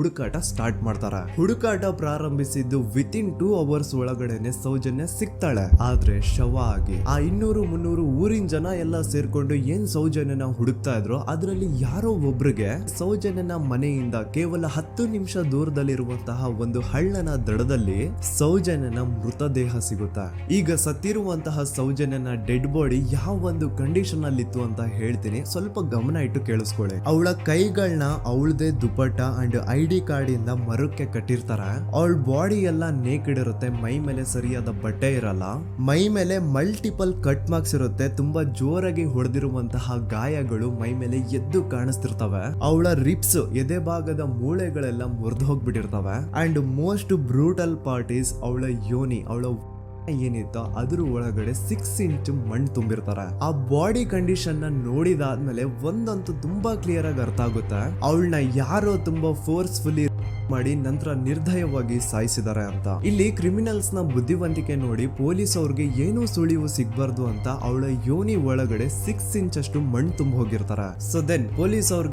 ಹುಡುಕಾಟ ಸ್ಟಾರ್ಟ್ ಮಾಡ್ತಾರ. ಹುಡುಕಾಟ ಪ್ರಾರಂಭಿಸಿದ್ದು ವಿತಿನ್ 2 ಅವರ್ಸ್ ಒಳಗಡೆನೆ ಸೌಜನ್ಯ ಸಿಗ್ತಾಳೆ. ಆದ್ರೆ ಶವ ಆಗಿ ಆ 200-300 ಊರಿನ ಜನ ಎಲ್ಲ ಸೇರ್ಕೊಂಡು ಏನ್ ಸೌಜನ್ಯನ ಹುಡುಕ್ತಾ ಇದ್ರು, ಅದ್ರಲ್ಲಿ ಯಾರೋ ಒಬ್ರಿಗೆ ಸೌಜನ್ಯನ ಮನೆಯಿಂದ ಕೇವಲ 10 ನಿಮಿಷ ದೂರದಲ್ಲಿರುವಂತಹ ಒಂದು ಹಳ್ಳನ ದಡದಲ್ಲಿ ಸೌಜನ್ಯನ ಮೃತದೇಹ ಸಿಗುತ್ತಾ. ಈಗ ಸತ್ತಿರುವಂತಹ ಸೌಜನ್ಯನ ಡೆಡ್ ಬಾಡಿ ಯಾವ ಒಂದು ಕಂಡೀಷನ್ ಅಲ್ಲಿ ಇತ್ತು ಅಂತ ಹೇಳ್ತೀನಿ, ಸ್ವಲ್ಪ ಗಮನ ಇಟ್ಟು ಕೇಳಿಸ್ಕೊಳ್ಳಿ. ಅವಳ ಕೈಗಳನ್ನ ಅವಳದೇ ದುಪಟ್ಟ ಅಂಡ್ ID ಕಾರ್ಡ್ ಇಂದ ಮರಕ್ಕೆ ಕಟ್ಟಿರ್ತಾರ. ಅವಳ ಬಾಡಿ ಎಲ್ಲ ನೇಕೆಡ್ ಇರುತ್ತೆ, ಮೈ ಮೇಲೆ ಸರಿಯಾದ ಬಟ್ಟೆ ಇರಲ್ಲ, ಮೈ ಮೇಲೆ ಮಲ್ಟಿಪಲ್ ಕಟ್ ಮಾರ್ಕ್ಸ್ ಇರುತ್ತೆ, ತುಂಬಾ ಜೋರಾಗಿ ಹೊಡೆದಿರುವಂತಹ ಗಾಯಗಳು ಮೈ ಮೇಲೆ ಎದ್ದು ಕಾಣಿಸ್ತಿರ್ತವೆ. ಅವಳ ರಿಪ್ಸ್ ಎದೆ ಭಾಗದ ಮೂಳೆಗಳೆಲ್ಲ ಮುರಿದು ಹೋಗ್ಬಿಟ್ಟಿರ್ತವೆ. And most brutal part is ಅವಳ ಯೋನಿ, ಅವಳ ಏನಿತ್ತು ಅದ್ರ ಒಳಗಡೆ 6 ಇಂಚ್ ಮಣ್ಣು ತುಂಬಿರ್ತಾರೆ. ಆ ಬಾಡಿ ಕಂಡೀಷನ್ ನ ನೋಡಿದಾದ್ಮೇಲೆ ಒಂದಂತೂ ತುಂಬಾ ಕ್ಲಿಯರ್ ಆಗಿ ಅರ್ಥ ಆಗುತ್ತೆ, ಅವಳನ್ನ ಯಾರೋ ತುಂಬಾ ಫೋರ್ಸ್ಫುಲಿ ಮಾಡಿ ನಂತರ ನಿರ್ದಯವಾಗಿ ಸಾಯಿಸಿದ್ದಾರೆ ಅಂತ. ಇಲ್ಲಿ ಕ್ರಿಮಿನಲ್ಸ್ ನ ಬುದ್ಧಿವಂತಿಕೆ ನೋಡಿ ಪೊಲೀಸ್ ಅವ್ರಿಗೆ ಏನೂ ಸುಳಿವು ಸಿಗ್ಬಾರ್ದು ಅಂತ ಅವಳ ಯೋನಿ ಒಳಗಡೆ 6 ಇಂಚ್ ಅಷ್ಟು ಮಣ್ಣು ತುಂಬ ಹೋಗಿರ್ತಾರೆ. ಸೊ ದೆನ್ ಪೊಲೀಸ್ ಅವ್ರಿಗೆ